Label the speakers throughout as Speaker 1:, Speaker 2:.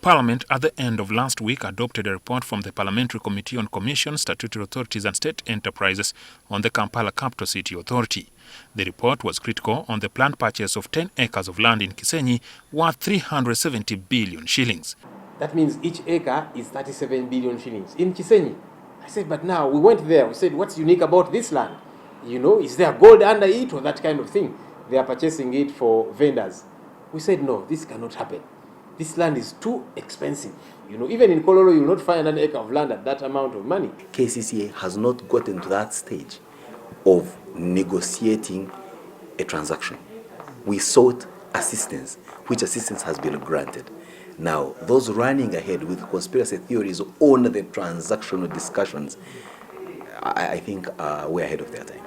Speaker 1: Parliament at the end of last week adopted a report from the Parliamentary Committee on Commissions, Statutory Authorities and State Enterprises on the Kampala Capital City Authority. The report was critical on the planned purchase of 10 acres of land in Kisenyi worth 370 billion shillings.
Speaker 2: That means each acre is 37 billion shillings in Kisenyi. I said, but now we went there. We said, what's unique about this land? You know, is there gold under it or that kind of thing? They are purchasing it for vendors. We said, no, this cannot happen. This land is too expensive. You know, even in Kololo, you will not find an acre of land at that amount of money.
Speaker 3: KCCA has not gotten to that stage of negotiating a transaction. We sought assistance, which assistance has been granted. Now, those running ahead with conspiracy theories on the transactional discussions, I think we're ahead of their time.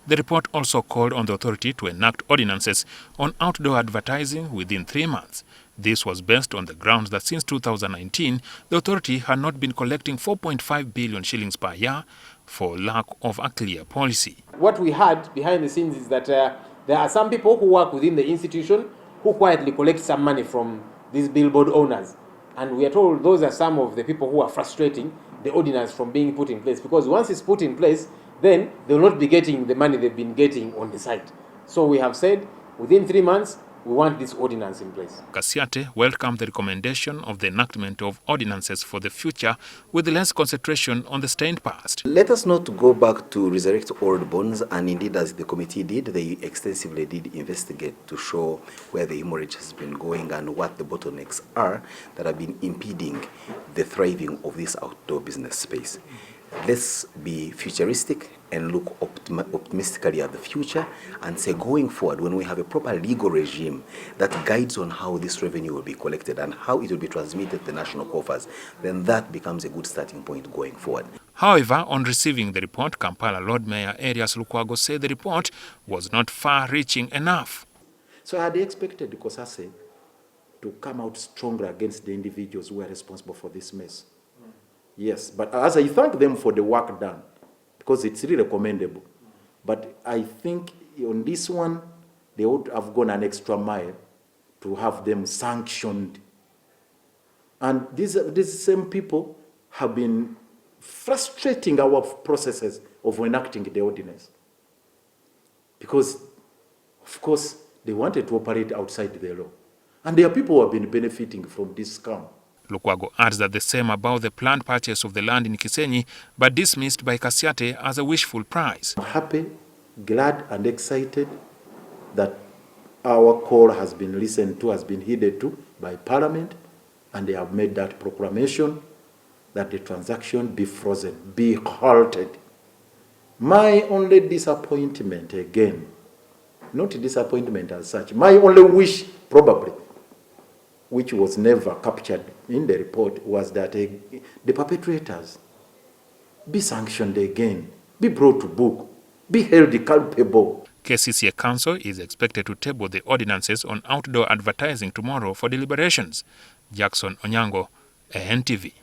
Speaker 1: The report also called on the authority to enact ordinances on outdoor advertising within 3 months. This was based on the grounds that since 2019, the authority had not been collecting 4.5 billion shillings per year for lack of a clear policy.
Speaker 2: What we had behind the scenes is that there are some people who work within the institution who quietly collect some money from these billboard owners. And we are told those are some of the people who are frustrating the ordinance from being put in place, because once it's put in place, then they will not be getting the money they've been getting on the site. So we have said within 3 months, we want this ordinance in place.
Speaker 1: KCCA welcomed the recommendation of the enactment of ordinances for the future with less concentration on the stained past.
Speaker 3: Let us not go back to resurrect old bonds, and indeed as the committee did, they extensively did investigate to show where the hemorrhage has been going and what the bottlenecks are that have been impeding the thriving of this outdoor business space. Let's be futuristic and look optimistically at the future and say, going forward, when we have a proper legal regime that guides on how this revenue will be collected and how it will be transmitted to the national coffers, then that becomes a good starting point going forward.
Speaker 1: However, on receiving the report, Kampala Lord Mayor Erias Lukwago said the report was not far-reaching enough.
Speaker 4: So I had expected the KCCA to come out stronger against the individuals who are responsible for this mess. Yes, but as I thank them for the work done, because it's really commendable. But I think on this one, they would have gone an extra mile to have them sanctioned. And these same people have been frustrating our processes of enacting the ordinance. Because, of course, they wanted to operate outside the law. And there are people who have been benefiting from this scam.
Speaker 1: Lukwago adds that the same about the planned purchase of the land in Kisenyi, but dismissed by KCCA as a wishful price.
Speaker 4: I'm happy, glad and excited that our call has been listened to, has been heeded to by Parliament, and they have made that proclamation that the transaction be frozen, be halted. My only disappointment again, not disappointment as such, my only wish probably, which was never captured in the report, was that the perpetrators be sanctioned again, be brought to book, be held culpable.
Speaker 1: KCCA Council is expected to table the ordinances on outdoor advertising tomorrow for deliberations. Jackson Onyango, NTV.